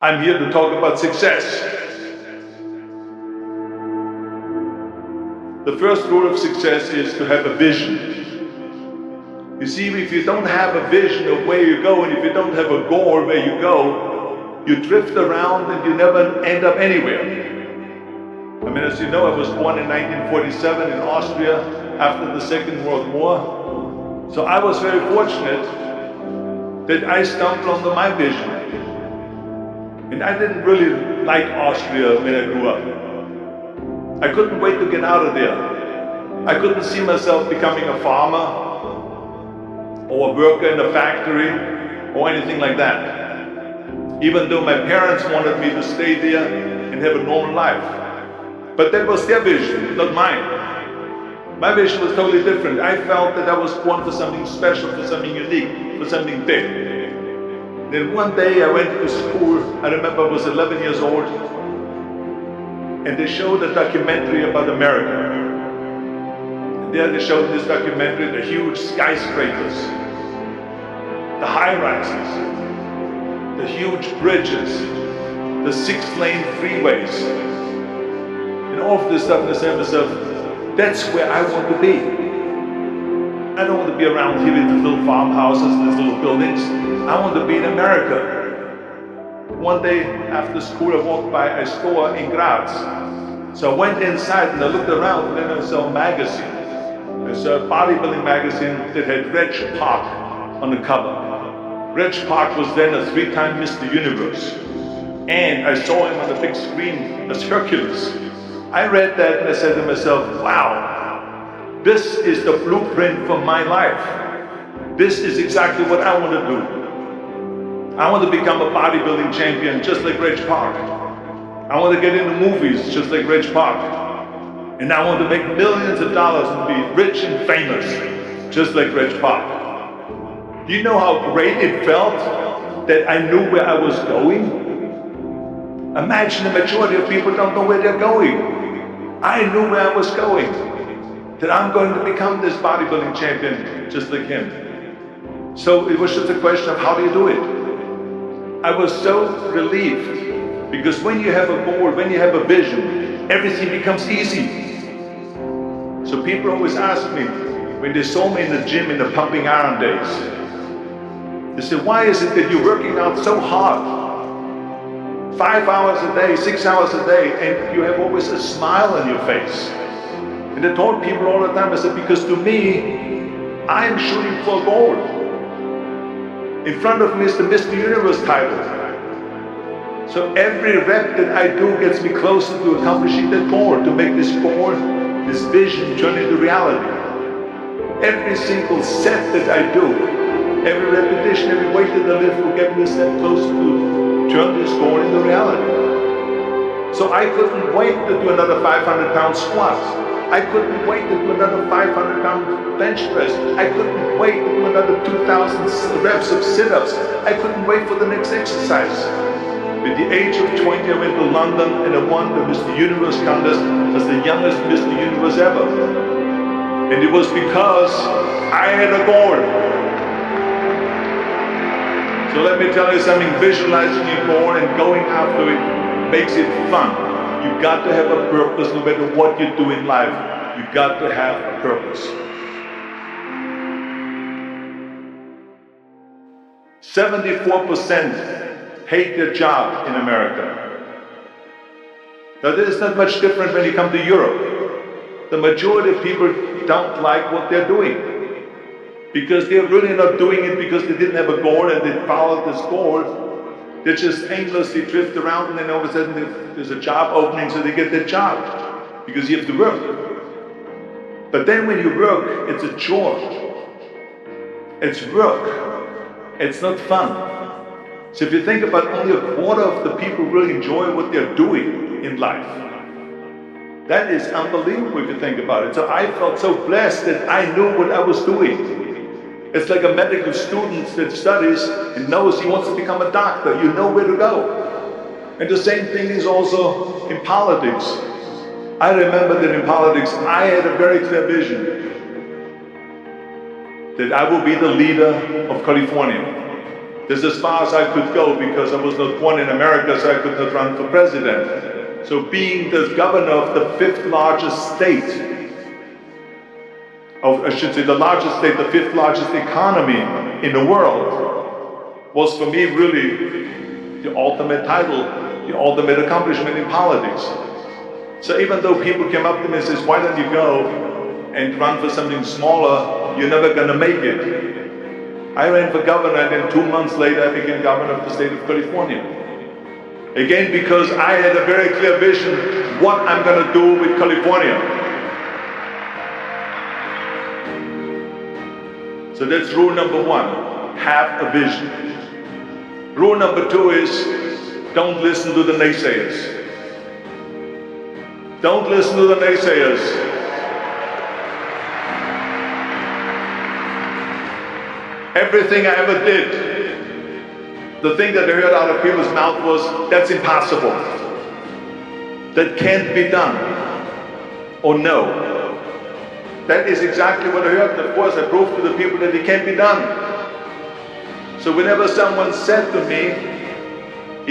I'm here to talk about success. The first rule of success is to have a vision. You see, if you don't have a vision of where you go, and if you don't have a goal where you go, you drift around and you never end up anywhere. I mean, as you know, I was born in 1947 in Austria after the Second World War. So I was very fortunate that I stumbled onto my vision. And I didn't really like Austria when I grew up. I couldn't wait to get out of there. I couldn't see myself becoming a farmer or a worker in a factory or anything like that. Even though my parents wanted me to stay there and have a normal life. But that was their vision, not mine. My vision was totally different. I felt that I was born for something special, for something unique, for something big. Then one day I went to school, I remember I was 11 years old, and they showed a documentary about America. And there they showed this documentary, the huge skyscrapers, the high-rises, the huge bridges, the 6-lane freeways, and all of this stuff, and I said to myself, that's where I want to be. I don't want to be around here with the little farmhouses and these little buildings. I want to be in America. One day after school, I walked by a store in Graz. So I went inside and I looked around, and then I saw a magazine. I saw a bodybuilding magazine that had Reg Park on the cover. Reg Park was then a 3-time Mr. Universe. And I saw him on the big screen as Hercules. I read that and I said to myself, wow. This is the blueprint for my life. This is exactly what I want to do. I want to become a bodybuilding champion just like Reg Park. I want to get into movies just like Reg Park. And I want to make millions of dollars and be rich and famous just like Reg Park. Do you know how great it felt that I knew where I was going? Imagine the majority of people don't know where they're going. I knew where I was going. That I'm going to become this bodybuilding champion just like him. So it was just a question of how do you do it? I was so relieved because when you have a goal, when you have a vision, everything becomes easy. So people always ask me, when they saw me in the gym in the pumping iron days, they said, why is it that you're working out so hard? 5 hours a day, 6 hours a day, and you have always a smile on your face. And I told people all the time, I said, because to me, I'm shooting for a goal. In front of me is the Mr. Universe title. So every rep that I do gets me closer to accomplishing that goal, to make this goal, this vision turn into reality. Every single set that I do, every repetition, every weight that I lift will get me a step closer to turn this goal into reality. So I couldn't wait to do another 500-pound squat. I couldn't wait to do another 500-pound bench press. I couldn't wait to do another 2,000 reps of sit-ups. I couldn't wait for the next exercise. At the age of 20, I went to London and I won the Mr. Universe contest as the youngest Mr. Universe ever. And it was because I had a goal. So let me tell you something, visualizing your goal and going after it makes it fun. You've got to have a purpose no matter what you do in life. You've got to have a purpose. 74% hate their job in America. Now this is not much different when you come to Europe. The majority of people don't like what they're doing. Because they're really not doing it because they didn't have a goal and they followed this goal. They just aimlessly drift around and then all of a sudden there's a job opening so they get that job. Because you have to work. But then when you work, it's a chore. It's work. It's not fun. So if you think about only a quarter of the people really enjoy what they're doing in life. That is unbelievable if you think about it. So I felt so blessed that I knew what I was doing. It's like a medical student that studies and knows he wants to become a doctor. You know where to go. And the same thing is also in politics. I remember that in politics, I had a very clear vision that I will be the leader of California. That's as far as I could go because I was not born in America, so I could not run for president. So being the governor of the fifth largest state, I should say the largest state, the fifth largest economy in the world, was for me really the ultimate title, the ultimate accomplishment in politics. So even though people came up to me and says, why don't you go and run for something smaller, you're never gonna make it. I ran for governor and then 2 months later I became governor of the state of California. Again, because I had a very clear vision what I'm gonna do with California. So that's rule number one, have a vision. Rule number two is, don't listen to the naysayers. Don't listen to the naysayers. Everything I ever did, the thing that I heard out of people's mouth was, that's impossible. That can't be done. Or no. That is exactly what I heard. Of course, I proved to the people that it can't be done. So whenever someone said to me,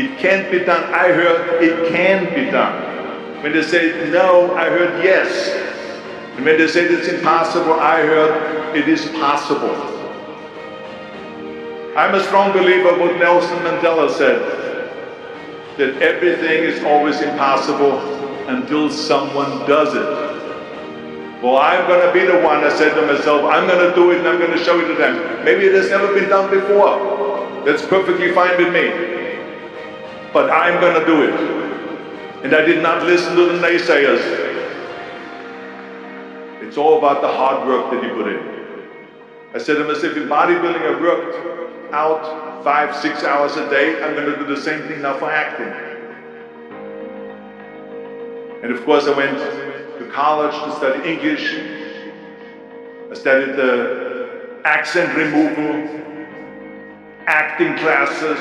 it can't be done, I heard, it can be done. When they say no, I heard yes. And when they say it's impossible, I heard, it is possible. I'm a strong believer of what Nelson Mandela said, that everything is always impossible until someone does it. Well, I'm going to be the one, I said to myself, I'm going to do it and I'm going to show it to them. Maybe it has never been done before. That's perfectly fine with me. But I'm going to do it. And I did not listen to the naysayers. It's all about the hard work that you put in. I said to myself, in bodybuilding I worked out 5-6 hours a day, I'm going to do the same thing now for acting. And of course I went to college to study English. I studied the accent removal, acting classes,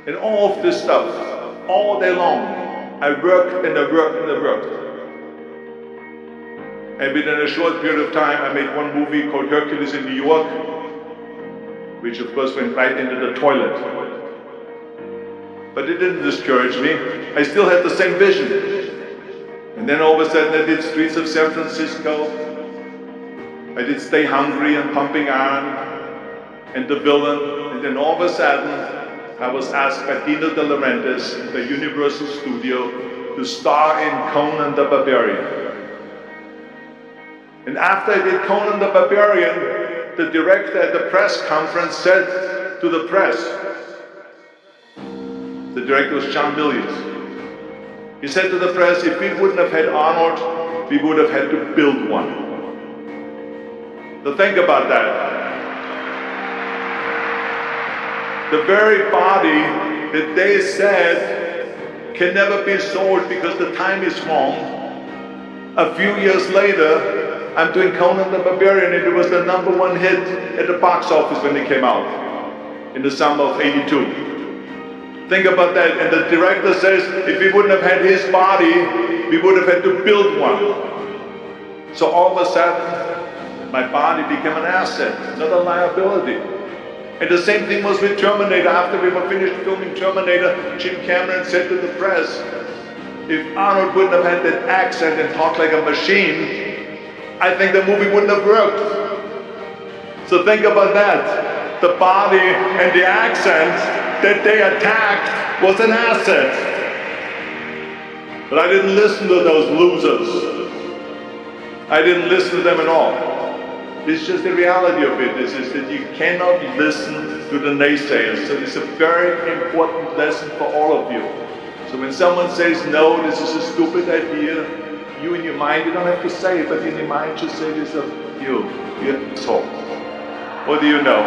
and all of this stuff, all day long. I worked and I worked and I worked. And within a short period of time I made one movie called Hercules in New York, which of course went right into the toilet. But it didn't discourage me. I still had the same vision. And then all of a sudden I did Streets of San Francisco. I did Stay Hungry and Pumping Iron and The Villain. And then all of a sudden I was asked by Dino De Laurentiis in the Universal Studio to star in Conan the Barbarian. And after I did Conan the Barbarian, the director at the press conference said to the press, the director was John Milius, he said to the press, if we wouldn't have had Arnold, we would have had to build one. So think about that. The very body that they said can never be sold because the time is wrong. A few years later, I'm doing Conan the Barbarian and it was the #1 hit at the box office when it came out in the summer of '82. Think about that. And the director says, if we wouldn't have had his body, we would have had to build one. So all of a sudden, my body became an asset, not a liability. And the same thing was with Terminator. After we were finished filming Terminator, Jim Cameron said to the press, if Arnold wouldn't have had that accent and talked like a machine, I think the movie wouldn't have worked. So think about that. The body and the accent that they attacked was an asset. But I didn't listen to those losers. I didn't listen to them at all. It's just the reality of it is that you cannot listen to the naysayers. So it's a very important lesson for all of you. So when someone says, no, this is a stupid idea, you in your mind, you don't have to say it, but in your mind just say to yourself, you asshole. What do you know?